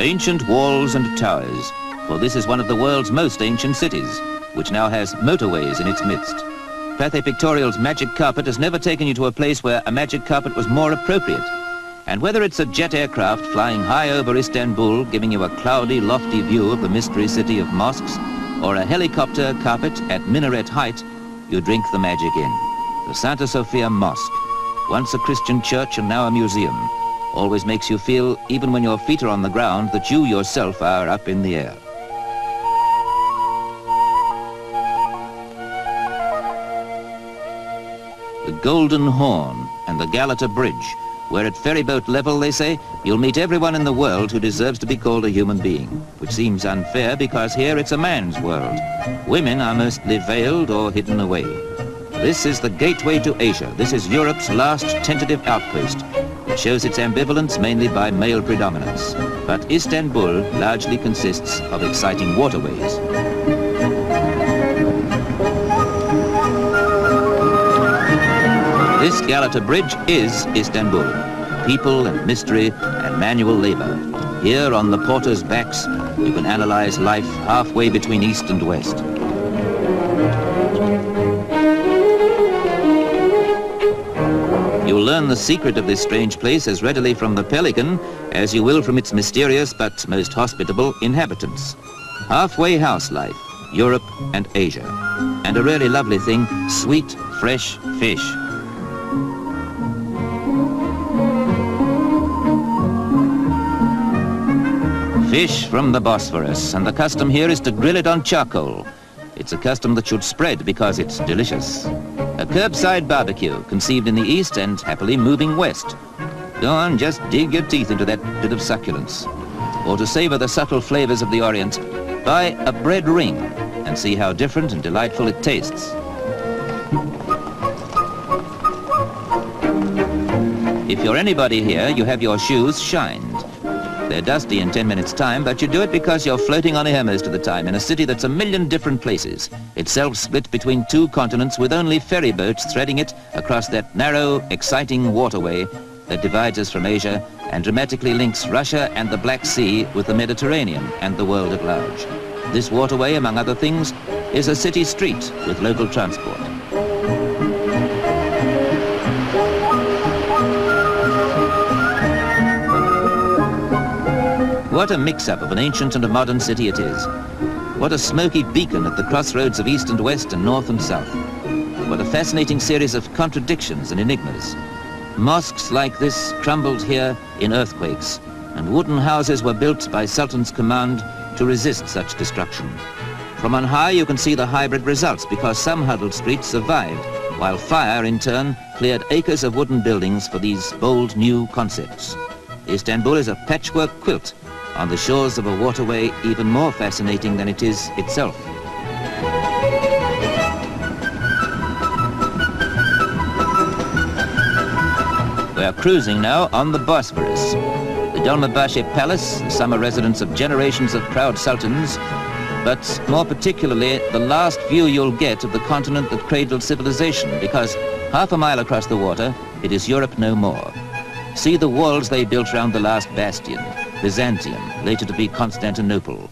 Ancient walls and towers, for this is one of the world's most ancient cities, which now has motorways in its midst. Pathé Pictorial's magic carpet has never taken you to a place where a magic carpet was more appropriate. And whether it's a jet aircraft flying high over Istanbul, giving you a cloudy, lofty view of the mystery city of mosques, or a helicopter carpet at minaret height, you drink the magic in. The Santa Sophia Mosque, once a Christian church and now a museum, always makes you feel, even when your feet are on the ground, that you yourself are up in the air. The Golden Horn and the Galata Bridge, where at ferryboat level, they say, you'll meet everyone in the world who deserves to be called a human being, which seems unfair because here it's a man's world. Women are mostly veiled or hidden away. This is the gateway to Asia. This is Europe's last tentative outpost. It shows its ambivalence mainly by male predominance. But Istanbul largely consists of exciting waterways. This Galata Bridge is Istanbul. People and mystery and manual labor. Here on the porters' backs, you can analyze life halfway between East and West. You'll learn the secret of this strange place as readily from the pelican as you will from its mysterious but most hospitable inhabitants. Halfway house life, Europe and Asia. And a really lovely thing, sweet, fresh fish. Fish from the Bosphorus, and the custom here is to grill it on charcoal. It's a custom that should spread because it's delicious. A curbside barbecue, conceived in the east and happily moving west. Go on, just dig your teeth into that bit of succulence. Or to savor the subtle flavors of the Orient, buy a bread ring and see how different and delightful it tastes. If you're anybody here, you have your shoes shined. They're dusty in 10 minutes' time, but you do it because you're floating on air most of the time in a city that's a million different places, itself split between two continents with only ferry boats threading it across that narrow, exciting waterway that divides us from Asia and dramatically links Russia and the Black Sea with the Mediterranean and the world at large. This waterway, among other things, is a city street with local transport. What a mix-up of an ancient and a modern city it is. What a smoky beacon at the crossroads of east and west and north and south. What a fascinating series of contradictions and enigmas. Mosques like this crumbled here in earthquakes, and wooden houses were built by Sultan's command to resist such destruction. From on high you can see the hybrid results because some huddled streets survived, while fire in turn cleared acres of wooden buildings for these bold new concepts. Istanbul is a patchwork quilt on the shores of a waterway even more fascinating than it is itself. We are cruising now on the Bosphorus. The Dolmabahçe Palace, the summer residence of generations of proud sultans, but more particularly the last view you'll get of the continent that cradled civilization, because half a mile across the water, it is Europe no more. See the walls they built round the last bastion, Byzantium, later to be Constantinople.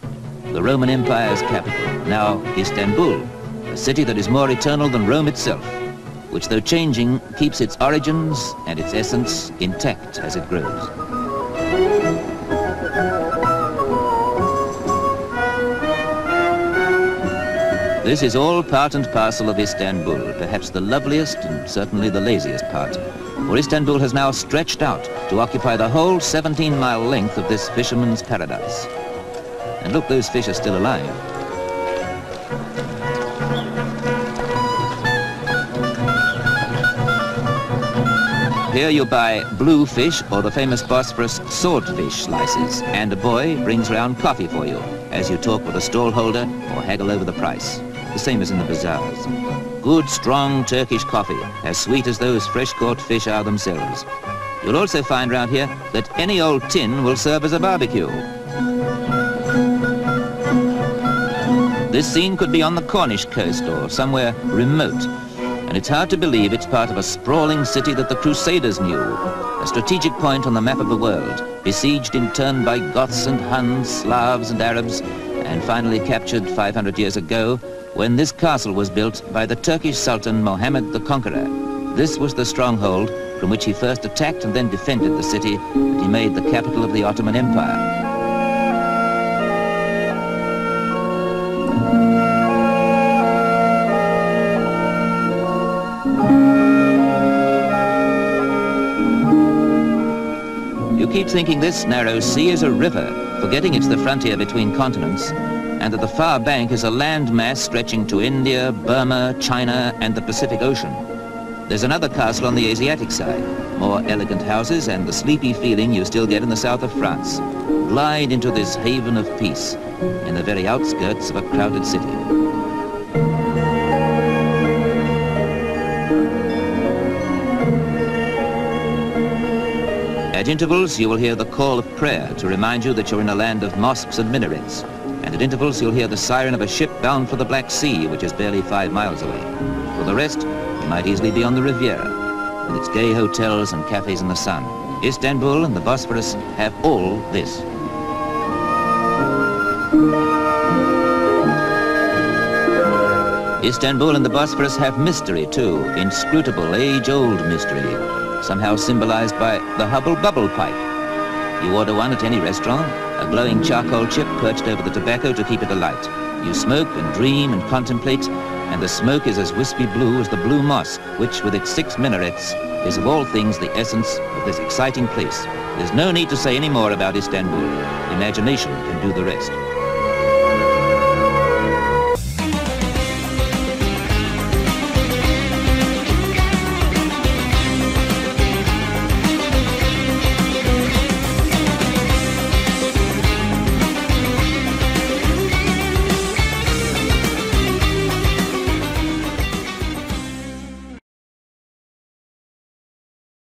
The Roman Empire's capital, now Istanbul, a city that is more eternal than Rome itself, which though changing, keeps its origins and its essence intact as it grows. This is all part and parcel of Istanbul, perhaps the loveliest and certainly the laziest part. For Istanbul has now stretched out to occupy the whole 17-mile length of this fisherman's paradise. And look, those fish are still alive. Here you buy blue fish or the famous Bosphorus swordfish slices, and a boy brings round coffee for you as you talk with a stallholder or haggle over the price. The same as in the bazaars. Good, strong Turkish coffee, as sweet as those fresh-caught fish are themselves. You'll also find round here that any old tin will serve as a barbecue. This scene could be on the Cornish coast or somewhere remote. and it's hard to believe it's part of a sprawling city that the Crusaders knew, a strategic point on the map of the world, besieged in turn by Goths and Huns, Slavs and Arabs, and finally captured 500 years ago when this castle was built by the Turkish Sultan Mohammed the Conqueror. This was the stronghold from which he first attacked and then defended the city that he made the capital of the Ottoman Empire. You keep thinking this narrow sea is a river, forgetting it's the frontier between continents, and that the far bank is a land mass stretching to India, Burma, China, and the Pacific Ocean. There's another castle on the Asiatic side, more elegant houses and the sleepy feeling you still get in the south of France. Glide into this haven of peace in the very outskirts of a crowded city. At intervals, you will hear the call of prayer to remind you that you're in a land of mosques and minarets. And at intervals, you'll hear the siren of a ship bound for the Black Sea, which is barely 5 miles away. For the rest, you might easily be on the Riviera, with its gay hotels and cafes in the sun. Istanbul and the Bosphorus have all this. Istanbul and the Bosphorus have mystery too, inscrutable, age-old mystery, somehow symbolized by the Hubble Bubble Pipe. You order one at any restaurant, a glowing charcoal chip perched over the tobacco to keep it alight. You smoke and dream and contemplate, and the smoke is as wispy blue as the Blue Mosque, which with its 6 minarets is of all things the essence of this exciting place. There's no need to say any more about Istanbul. Imagination can do the rest.